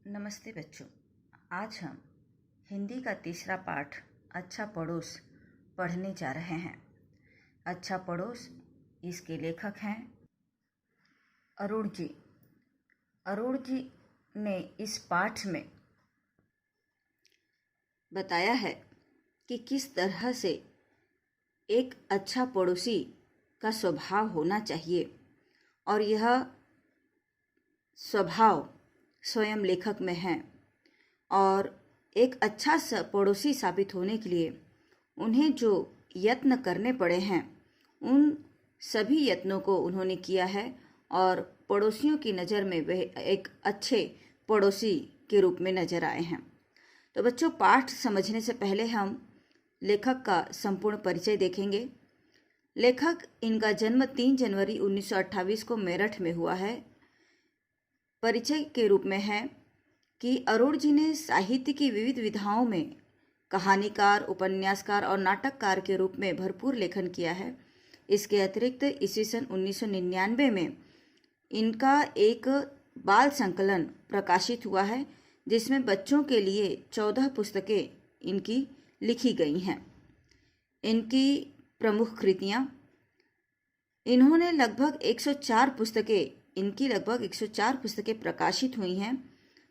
नमस्ते बच्चों। आज हम हिंदी का तीसरा पाठ अच्छा पड़ोस पढ़ने जा रहे हैं। अच्छा पड़ोस इसके लेखक हैं अरुण जी। अरुण जी ने इस पाठ में बताया है कि किस तरह से एक अच्छा पड़ोसी का स्वभाव होना चाहिए और यह स्वभाव स्वयं लेखक में है। और एक अच्छा पड़ोसी साबित होने के लिए उन्हें जो यत्न करने पड़े हैं उन सभी यत्नों को उन्होंने किया है और पड़ोसियों की नज़र में वह एक अच्छे पड़ोसी के रूप में नज़र आए हैं। तो बच्चों, पाठ समझने से पहले हम लेखक का संपूर्ण परिचय देखेंगे। लेखक, इनका जन्म 3 जनवरी 1928 को मेरठ में हुआ है। परिचय के रूप में है कि अरुण जी ने साहित्य की विविध विधाओं में कहानीकार, उपन्यासकार और नाटककार के रूप में भरपूर लेखन किया है। इसके अतिरिक्त ईस्वी सन 1999 में इनका एक बाल संकलन प्रकाशित हुआ है जिसमें बच्चों के लिए 14 पुस्तकें इनकी लिखी गई हैं। इनकी प्रमुख कृतियाँ, इन्होंने लगभग 104 पुस्तकें प्रकाशित हुई हैं,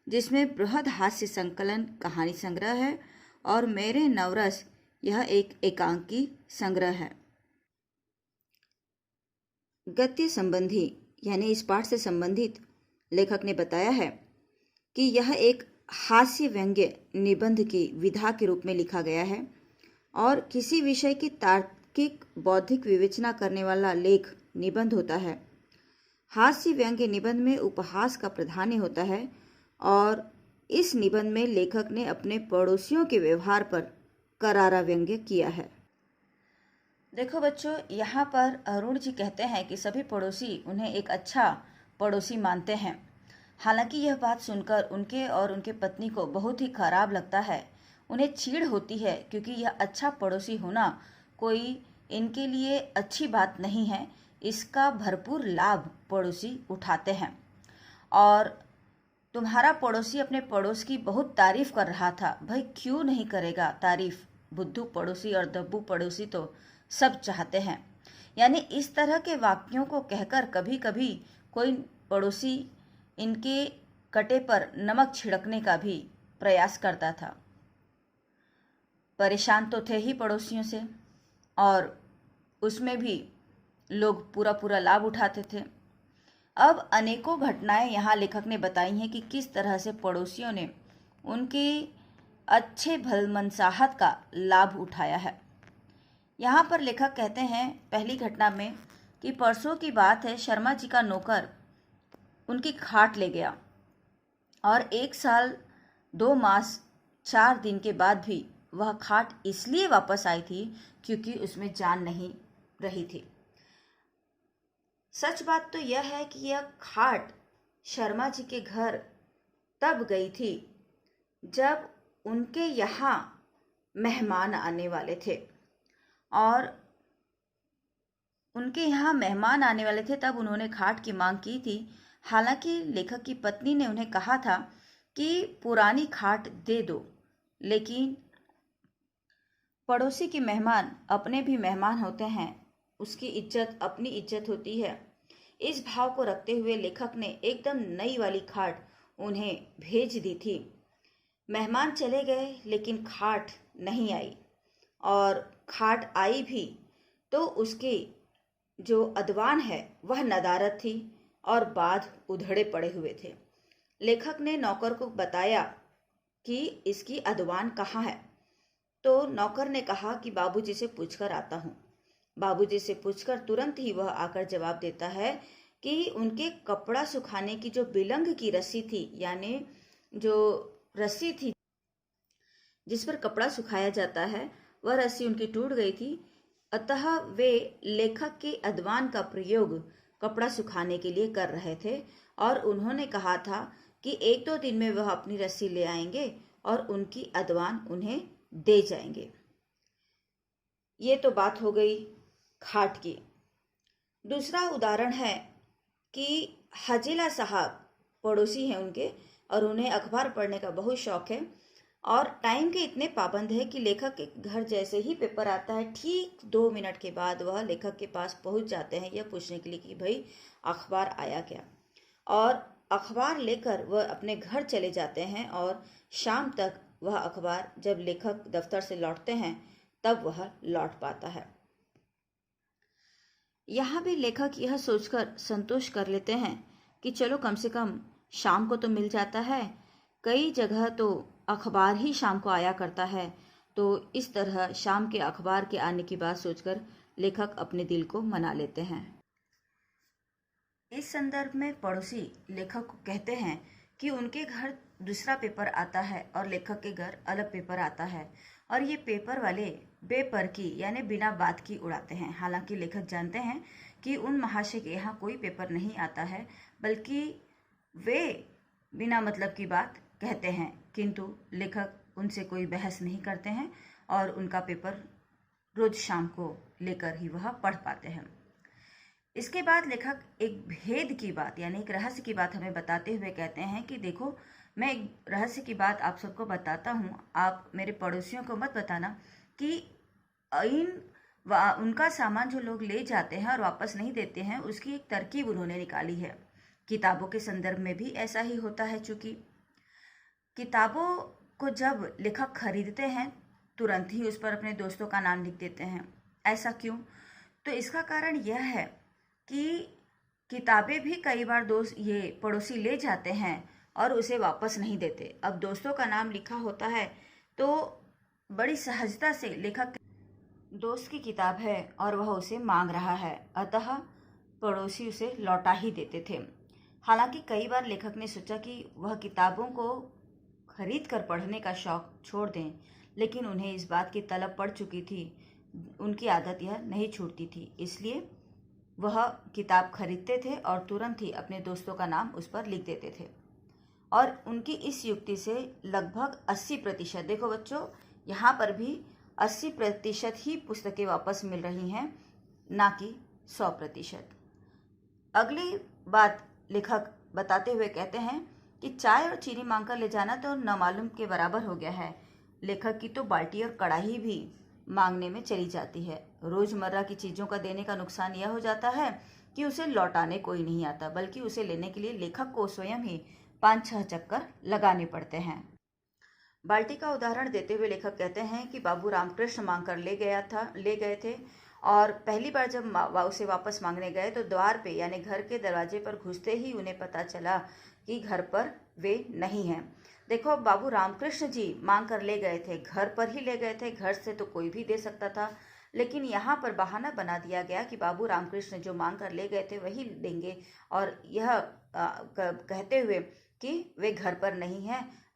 जिसमें बृहद हास्य संकलन कहानी संग्रह है और मेरे नवरस यह एक एकांकी संग्रह है। गद्य संबंधी यानी इस पाठ से संबंधित लेखक ने बताया है कि यह एक हास्य व्यंग्य निबंध की विधा के रूप में लिखा गया है और किसी विषय की तार्किक बौद्धिक विवेचना करने वाला लेख निबंध होता है। हास्य व्यंग्य निबंध में उपहास का प्राधान्य होता है और इस निबंध में लेखक ने अपने पड़ोसियों के व्यवहार पर करारा व्यंग्य किया है। देखो बच्चों, यहाँ पर अरुण जी कहते हैं कि सभी पड़ोसी उन्हें एक अच्छा पड़ोसी मानते हैं। हालांकि यह बात सुनकर उनके और उनके पत्नी को बहुत ही खराब लगता है। उन्हें चीड़ होती है क्योंकि यह अच्छा पड़ोसी होना कोई इनके लिए अच्छी बात नहीं है। इसका भरपूर लाभ पड़ोसी उठाते हैं और तुम्हारा पड़ोसी अपने पड़ोस की बहुत तारीफ कर रहा था। भाई क्यों नहीं करेगा तारीफ? बुद्धू पड़ोसी और दब्बू पड़ोसी तो सब चाहते हैं। यानी इस तरह के वाक्यों को कहकर कभी कभी कोई पड़ोसी इनके कटे पर नमक छिड़कने का भी प्रयास करता था। परेशान तो थे ही पड़ोसियों से और उसमें भी लोग पूरा लाभ उठाते थे। अब अनेकों घटनाएं यहाँ लेखक ने बताई हैं कि किस तरह से पड़ोसियों ने उनकी अच्छे भलमनसाहत का लाभ उठाया है। यहाँ पर लेखक कहते हैं पहली घटना में कि परसों की बात है, शर्मा जी का नौकर उनकी खाट ले गया और 1 साल 2 मास 4 दिन के बाद भी वह खाट इसलिए वापस आई थी क्योंकि उसमें जान नहीं रही थी। सच बात तो यह है कि यह खाट शर्मा जी के घर तब गई थी जब उनके यहाँ मेहमान आने वाले थे और उनके यहाँ मेहमान आने वाले थे तब उन्होंने खाट की मांग की थी। हालांकि लेखक की पत्नी ने उन्हें कहा था कि पुरानी खाट दे दो, लेकिन पड़ोसी के मेहमान अपने भी मेहमान होते हैं, उसकी इज्जत अपनी इज्जत होती है। इस भाव को रखते हुए लेखक ने एकदम नई वाली खाट उन्हें भेज दी थी। मेहमान चले गए लेकिन खाट नहीं आई और खाट आई भी तो उसकी जो अदवान है वह नदारद थी और बाध उधड़े पड़े हुए थे। लेखक ने नौकर को बताया कि इसकी अदवान कहाँ है, तो नौकर ने कहा कि बाबूजी से पूछकर आता हूँ। बाबूजी से पूछकर तुरंत ही वह आकर जवाब देता है कि उनके कपड़ा सुखाने की जो बिलंग की रस्सी थी, यानी जो रस्सी थी जिस पर कपड़ा सुखाया जाता है, वह रस्सी उनकी टूट गई थी। अतः वे लेखक के अदवान का प्रयोग कपड़ा सुखाने के लिए कर रहे थे और उन्होंने कहा था कि 1-2 दिन में वह अपनी रस्सी ले आएंगे और उनकी अदवान उन्हें दे जाएंगे। ये तो बात हो गई खाट की। दूसरा उदाहरण है कि हजेला साहब पड़ोसी हैं उनके, और उन्हें अखबार पढ़ने का बहुत शौक है और टाइम के इतने पाबंद है कि लेखक के घर जैसे ही पेपर आता है ठीक 2 मिनट के बाद वह लेखक के पास पहुंच जाते हैं यह पूछने के लिए कि भाई अखबार आया क्या। और अखबार लेकर वह अपने घर चले जाते हैं और शाम तक वह अखबार जब लेखक दफ्तर से लौटते हैं तब वह लौट पाता है। यहाँ भी लेखक यह सोचकर संतोष कर लेते हैं कि चलो कम से कम शाम को तो मिल जाता है, कई जगह तो अखबार ही शाम को आया करता है। तो इस तरह शाम के अखबार के आने की बात सोचकर लेखक अपने दिल को मना लेते हैं। इस संदर्भ में पड़ोसी लेखक को कहते हैं कि उनके घर दूसरा पेपर आता है और लेखक के घर अलग पेपर आता है और ये पेपर वाले बेपरकी यानी बिना बात की उड़ाते हैं। हालांकि लेखक जानते हैं कि उन महाशय के यहाँ कोई पेपर नहीं आता है, बल्कि वे बिना मतलब की बात कहते हैं, किंतु लेखक उनसे कोई बहस नहीं करते हैं और उनका पेपर रोज शाम को लेकर ही वह पढ़ पाते हैं। इसके बाद लेखक एक भेद की बात यानी एक रहस्य की बात हमें बताते हुए कहते हैं कि देखो, मैं एक रहस्य की बात आप सबको बताता हूँ, आप मेरे पड़ोसियों को मत बताना कि उनका सामान जो लोग ले जाते हैं और वापस नहीं देते हैं उसकी एक तरकीब उन्होंने निकाली है। किताबों के संदर्भ में भी ऐसा ही होता है, चूंकि किताबों को जब लेखक खरीदते हैं तुरंत ही उस पर अपने दोस्तों का नाम लिख देते हैं। ऐसा क्यों? तो इसका कारण यह है कि किताबें भी कई बार दोस्त ये पड़ोसी ले जाते हैं और उसे वापस नहीं देते। अब दोस्तों का नाम लिखा होता है तो बड़ी सहजता से लेखक दोस्त की किताब है और वह उसे मांग रहा है, अतः पड़ोसी उसे लौटा ही देते थे। हालांकि कई बार लेखक ने सोचा कि वह किताबों को खरीद कर पढ़ने का शौक छोड़ दें, लेकिन उन्हें इस बात की तलब पड़ चुकी थी, उनकी आदत यह नहीं छूटती थी, इसलिए वह किताब खरीदते थे और तुरंत ही अपने दोस्तों का नाम उस पर लिख देते थे। और उनकी इस युक्ति से लगभग 80%, देखो बच्चों यहाँ पर भी 80% ही पुस्तकें वापस मिल रही हैं, ना कि 100%। अगली बात लेखक बताते हुए कहते हैं कि चाय और चीनी मांगकर ले जाना तो न मालूम के बराबर हो गया है। लेखक की तो बाल्टी और कड़ाही भी मांगने में चली जाती है। रोजमर्रा की चीजों का देने का नुकसान यह हो जाता है कि उसे लौटाने कोई नहीं आता, बल्कि उसे लेने के लिए लेखक को स्वयं ही 5-6 चक्कर लगाने पड़ते हैं। बाल्टी का उदाहरण देते हुए लेखक कहते हैं कि बाबू रामकृष्ण मांग कर ले गए थे और पहली बार जब उसे वापस मांगने गए तो द्वार पे यानी घर के दरवाजे पर घुसते ही उन्हें पता चला कि घर पर वे नहीं हैं। देखो, बाबू रामकृष्ण जी मांग कर ले गए थे, घर पर ही ले गए थे, घर से तो कोई भी दे सकता था, लेकिन यहाँ पर बहाना बना दिया गया कि बाबू रामकृष्ण जो मांग कर ले गए थे वही देंगे, और यह कहते हुए कि वे घर पर नहीं हैं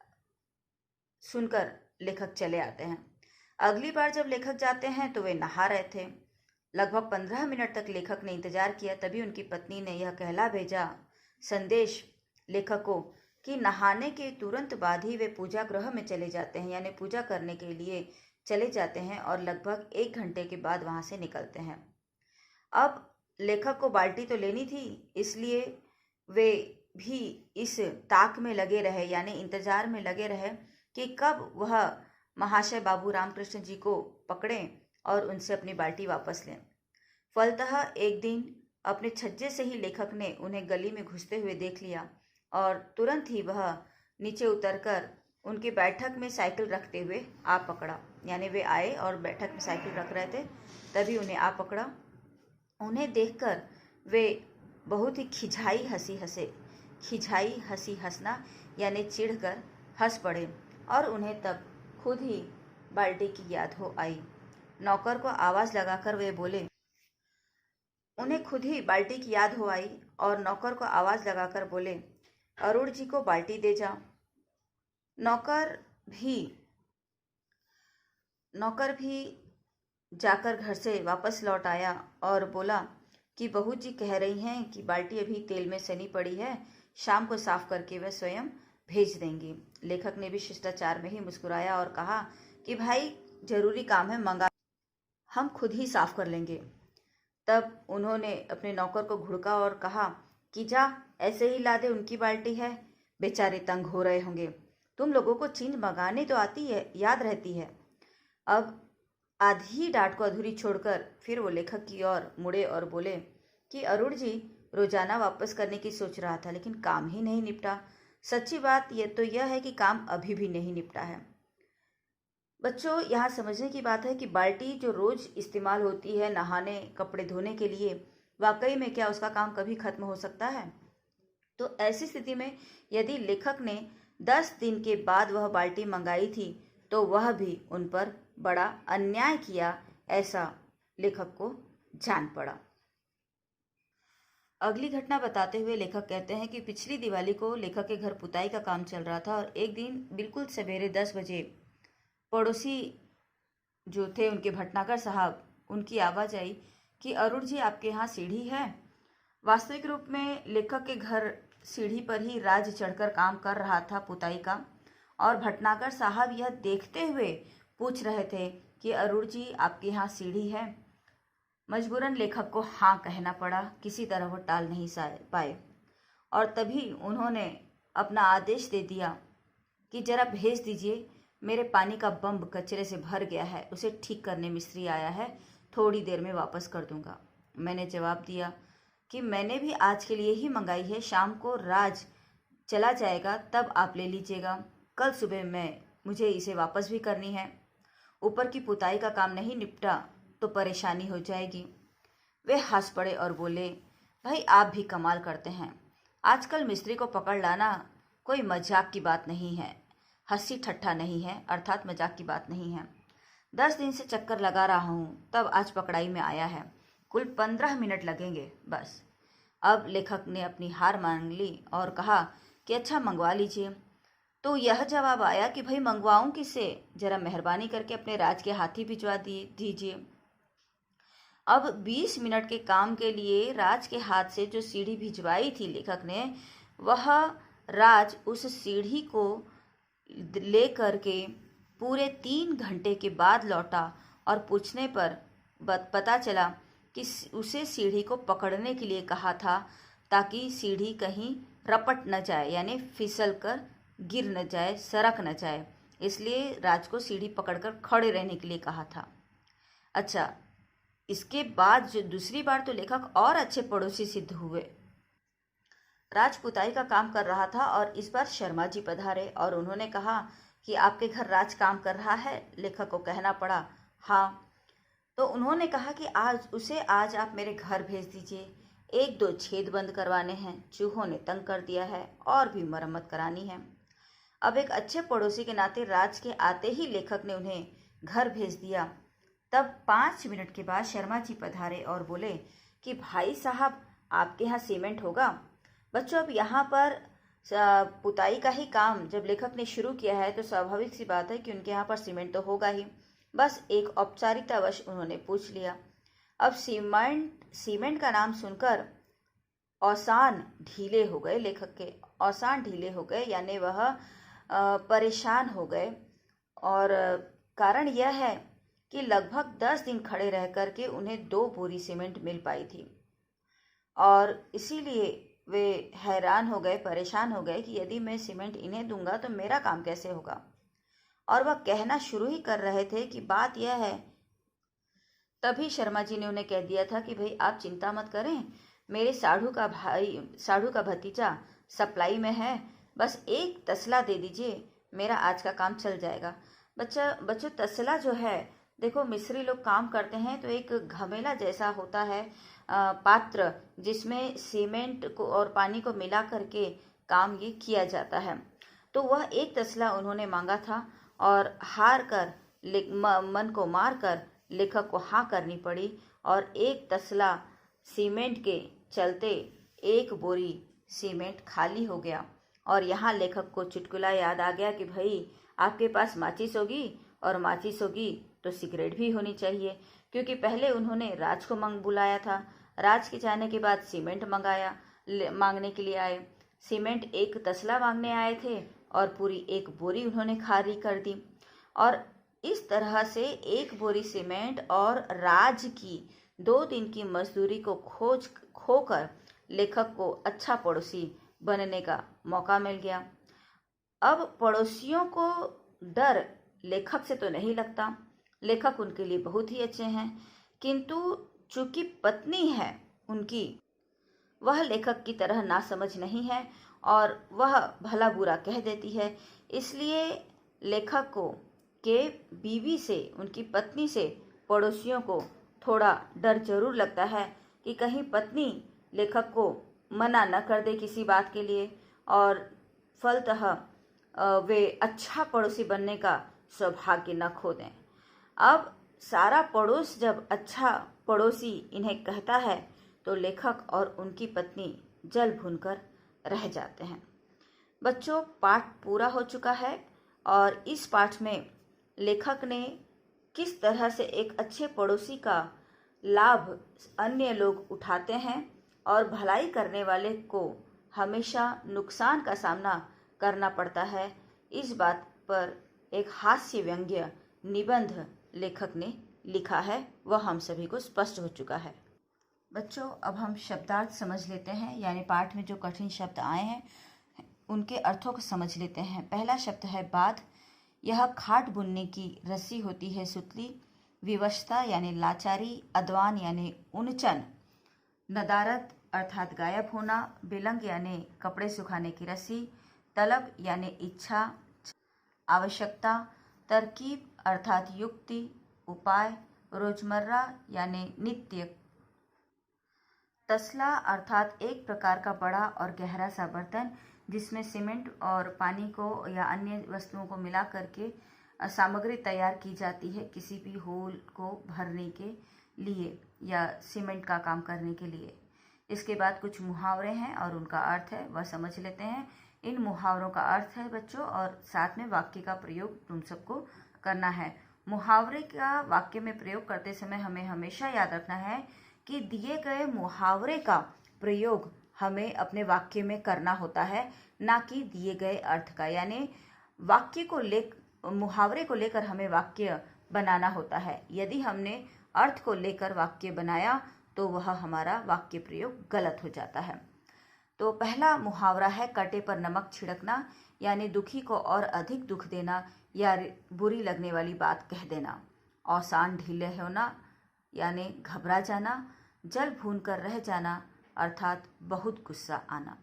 सुनकर लेखक चले आते हैं। अगली बार जब लेखक जाते हैं तो वे नहा रहे थे। लगभग 15 मिनट तक लेखक ने इंतजार किया, तभी उनकी पत्नी ने यह कहला भेजा संदेश लेखक को कि नहाने के तुरंत बाद ही वे पूजा गृह में चले जाते हैं, यानी पूजा करने के लिए चले जाते हैं और लगभग 1 घंटे के बाद वहां से निकलते हैं। अब लेखक को बाल्टी तो लेनी थी, इसलिए वे भी इस ताक में लगे रहे, यानी इंतजार में लगे रहे कि कब वह महाशय बाबू रामकृष्ण जी को पकड़ें और उनसे अपनी बाल्टी वापस लें। फलतः एक दिन अपने छज्जे से ही लेखक ने उन्हें गली में घुसते हुए देख लिया और तुरंत ही वह नीचे उतरकर उनकी बैठक में साइकिल रखते हुए आ पकड़ा। यानी वे आए और बैठक में साइकिल रख रहे थे, तभी उन्हें आ पकड़ा। उन्हें देखकर वे बहुत ही खिझाई हंसी हंसना यानी चिढ़कर हंस पड़े और उन्हें तब खुद ही बाल्टी की याद हो आई। नौकर को आवाज लगाकर वे बोले, उन्हें खुद ही बाल्टी की याद हो आई और नौकर को आवाज लगाकर बोले, अरुण जी को बाल्टी दे जा। नौकर भी जाकर घर से वापस लौट आया और बोला कि बहू जी कह रही हैं कि बाल्टी अभी तेल में सनी पड़ी है, शाम को साफ करके वह स्वयं भेज देंगी। लेखक ने भी शिष्टाचार में ही मुस्कुराया और कहा कि भाई जरूरी काम है, मंगा, हम खुद ही साफ कर लेंगे। तब उन्होंने अपने नौकर को घुड़का और कहा कि जा ऐसे ही ला दे, उनकी बाल्टी है, बेचारे तंग हो रहे होंगे। तुम लोगों को चीज मंगाने तो आती है, याद रहती है। अब आधी डांट को अधूरी छोड़कर फिर वो लेखक की ओर मुड़े और बोले कि अरुण जी, रोजाना वापस करने की सोच रहा था, लेकिन काम ही नहीं निपटा। सच्ची बात यह है कि काम अभी भी नहीं निपटा है। बच्चों, यहाँ समझने की बात है कि बाल्टी जो रोज इस्तेमाल होती है नहाने कपड़े धोने के लिए, वाकई में क्या उसका काम कभी खत्म हो सकता है? तो ऐसी स्थिति में यदि लेखक ने 10 दिन के बाद वह बाल्टी मंगाई थी तो वह भी उन पर बड़ा अन्याय किया, ऐसा लेखक को जान पड़ा। अगली घटना बताते हुए लेखक कहते हैं कि पिछली दिवाली को लेखक के घर पुताई का काम चल रहा था और एक दिन बिल्कुल सवेरे 10 बजे पड़ोसी जो थे उनके भटनागर साहब, उनकी आवाज़ आई कि अरुण जी, आपके यहाँ सीढ़ी है? वास्तविक रूप में लेखक के घर सीढ़ी पर ही राज चढ़कर काम कर रहा था पुताई का, और भटनागर साहब यह देखते हुए पूछ रहे थे कि अरुण जी, आपके यहाँ सीढ़ी है? मजबूरन लेखक को हाँ कहना पड़ा, किसी तरह वो टाल नहीं पाए। और तभी उन्होंने अपना आदेश दे दिया कि जरा भेज दीजिए, मेरे पानी का बम्ब कचरे से भर गया है, उसे ठीक करने मिस्त्री आया है, थोड़ी देर में वापस कर दूंगा। मैंने जवाब दिया कि मैंने भी आज के लिए ही मंगाई है, शाम को राज चला जाएगा तब आप ले लीजिएगा, कल सुबह मुझे इसे वापस भी करनी है। ऊपर की पुताई का काम नहीं निपटा तो परेशानी हो जाएगी। वे हंस पड़े और बोले, भाई आप भी कमाल करते हैं, आजकल मिस्त्री को पकड़ लाना कोई मजाक की बात नहीं है, हंसी ठट्ठा नहीं है, अर्थात मजाक की बात नहीं है। 10 दिन से चक्कर लगा रहा हूँ, तब आज पकड़ाई में आया है, कुल 15 मिनट लगेंगे बस। अब लेखक ने अपनी हार मान ली और कहा कि अच्छा, मंगवा लीजिए। तो यह जवाब आया कि भाई मंगवाऊं किससे, जरा मेहरबानी करके अपने राज के हाथी भिजवा दीजिए। अब 20 मिनट के काम के लिए राज के हाथ से जो सीढ़ी भिजवाई थी लेखक ने, वह राज उस सीढ़ी को ले करके पूरे 3 घंटे के बाद लौटा और पूछने पर पता चला कि उसे सीढ़ी को पकड़ने के लिए कहा था ताकि सीढ़ी कहीं रपट न जाए, यानी फिसल कर गिर न जाए, सरक न जाए, इसलिए राज को सीढ़ी पकड़कर खड़े रहने के लिए कहा था। अच्छा, इसके बाद जो दूसरी बार तो लेखक और अच्छे पड़ोसी सिद्ध हुए। राज पुताई का काम कर रहा था और इस बार शर्मा जी पधारे और उन्होंने कहा कि आपके घर राज काम कर रहा है? लेखक को कहना पड़ा हाँ। तो उन्होंने कहा कि आज आप मेरे घर भेज दीजिए, 1-2 छेद बंद करवाने हैं, चूहों ने तंग कर दिया है और भी मरम्मत करानी है। अब एक अच्छे पड़ोसी के नाते राज के आते ही लेखक ने उन्हें घर भेज दिया। तब 5 मिनट के बाद शर्मा जी पधारे और बोले कि भाई साहब, आपके यहाँ सीमेंट होगा? बच्चों, अब यहाँ पर पुताई का ही काम जब लेखक ने शुरू किया है तो स्वाभाविक सी बात है कि उनके यहाँ पर सीमेंट तो होगा ही। बस एक औपचारिकतावश उन्होंने पूछ लिया। अब सीमेंट का नाम सुनकर औसान ढीले हो गए लेखक के, औसान ढीले हो गए, यानी वह परेशान हो गए। और कारण यह है कि लगभग 10 दिन खड़े रह करके उन्हें 2 बोरी सीमेंट मिल पाई थी और इसीलिए वे हैरान हो गए, परेशान हो गए कि यदि मैं सीमेंट इन्हें दूंगा तो मेरा काम कैसे होगा। और वह कहना शुरू ही कर रहे थे कि बात यह है, तभी शर्मा जी ने उन्हें कह दिया था कि भाई आप चिंता मत करें, मेरे साढ़ू का भतीजा सप्लाई में है, बस 1 तसला दे दीजिए, मेरा आज का काम चल जाएगा। बच्चों, तसला जो है, देखो मिस्त्री लोग काम करते हैं तो एक घमेला जैसा होता है पात्र, जिसमें सीमेंट को और पानी को मिला करके काम ये किया जाता है। तो वह 1 तसला उन्होंने मांगा था और हार कर मन को मार कर लेखक को हाँ करनी पड़ी और 1 तसला सीमेंट के चलते 1 बोरी सीमेंट खाली हो गया। और यहाँ लेखक को चुटकुला याद आ गया कि भाई आपके पास माचिस होगी और माचिस होगी तो सिगरेट भी होनी चाहिए, क्योंकि पहले उन्होंने राज को बुलाया था, राज के जाने के बाद सीमेंट मांगने के लिए आए, सीमेंट 1 तसला मांगने आए थे और पूरी 1 बोरी उन्होंने खाली कर दी। और इस तरह से 1 बोरी सीमेंट और राज की 2 दिन की मजदूरी को खोकर लेखक को अच्छा पड़ोसी बनने का मौका मिल गया। अब पड़ोसियों को डर लेखक से तो नहीं लगता, लेखक उनके लिए बहुत ही अच्छे हैं, किंतु चूंकि पत्नी है उनकी, वह लेखक की तरह नासमझ नहीं है और वह भला बुरा कह देती है। इसलिए लेखक को के बीवी से, उनकी पत्नी से पड़ोसियों को थोड़ा डर जरूर लगता है कि कहीं पत्नी लेखक को मना न कर दे किसी बात के लिए और फलतः वे अच्छा पड़ोसी बनने का सौभाग्य न खो दें। अब सारा पड़ोस जब अच्छा पड़ोसी इन्हें कहता है तो लेखक और उनकी पत्नी जल भूनकर रह जाते हैं। बच्चों, पाठ पूरा हो चुका है और इस पाठ में लेखक ने किस तरह से एक अच्छे पड़ोसी का लाभ अन्य लोग उठाते हैं और भलाई करने वाले को हमेशा नुकसान का सामना करना पड़ता है, इस बात पर एक हास्य व्यंग्य निबंध लेखक ने लिखा है, वह हम सभी को स्पष्ट हो चुका है। बच्चों, अब हम शब्दार्थ समझ लेते हैं, यानी पाठ में जो कठिन शब्द आए हैं उनके अर्थों को समझ लेते हैं। पहला शब्द है बाध। यह खाट बुनने की रस्सी होती है सुतली। विवशता यानी लाचारी। अदवान यानी उनचन। नदारत अर्थात गायब होना। बिलंग यानी कपड़े सुखाने की रस्सी। तलब यानी इच्छा, आवश्यकता। तरकीब अर्थात युक्ति, उपाय। रोजमर्रा यानी नित्य। तसला अर्थात एक प्रकार का बड़ा और गहरा सा बर्तन जिसमें सीमेंट और पानी को या अन्य वस्तुओं को मिला करके सामग्री तैयार की जाती है किसी भी होल को भरने के लिए या सीमेंट का काम करने के लिए। इसके बाद कुछ मुहावरे हैं और उनका अर्थ है वह समझ लेते हैं। इन मुहावरों का अर्थ है बच्चों, और साथ में वाक्य का प्रयोग तुम सबको करना है। मुहावरे का वाक्य में प्रयोग करते समय हमें हमेशा याद रखना है कि दिए गए मुहावरे का प्रयोग हमें अपने वाक्य में करना होता है, ना कि दिए गए अर्थ का। यानी वाक्य को मुहावरे को लेकर हमें वाक्य बनाना होता है। यदि हमने अर्थ को लेकर वाक्य बनाया तो वह हमारा वाक्य प्रयोग गलत हो जाता है। तो पहला मुहावरा है कटे पर नमक छिड़कना, यानी दुखी को और अधिक दुख देना या बुरी लगने वाली बात कह देना। औसान ढीले होना यानी घबरा जाना। जल भून कर रह जाना अर्थात बहुत गुस्सा आना।